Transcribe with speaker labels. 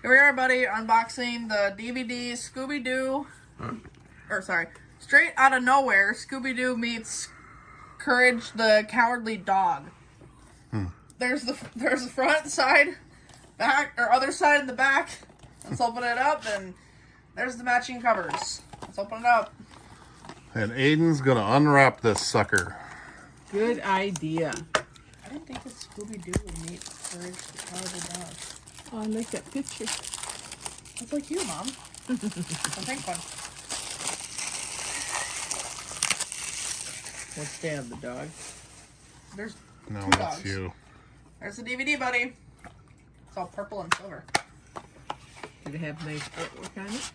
Speaker 1: Here we are, buddy, unboxing the DVD Scooby-Doo. Straight out of nowhere, Scooby-Doo meets Courage the Cowardly Dog. There's the front, side, back, or other side and the back. Let's open it up, and there's the matching covers. Let's open it up.
Speaker 2: And Aiden's gonna unwrap this sucker.
Speaker 3: Good idea.
Speaker 1: I didn't think that Scooby-Doo would meet Courage the Cowardly Dog.
Speaker 3: Oh, I like that picture.
Speaker 1: That's like you, Mom. The pink one.
Speaker 3: What's Dad, the dog?
Speaker 1: There's
Speaker 2: No,
Speaker 1: two
Speaker 2: that's
Speaker 1: dogs.
Speaker 2: you.
Speaker 1: There's the DVD, buddy. It's all purple and silver.
Speaker 3: Did it have nice artwork on it?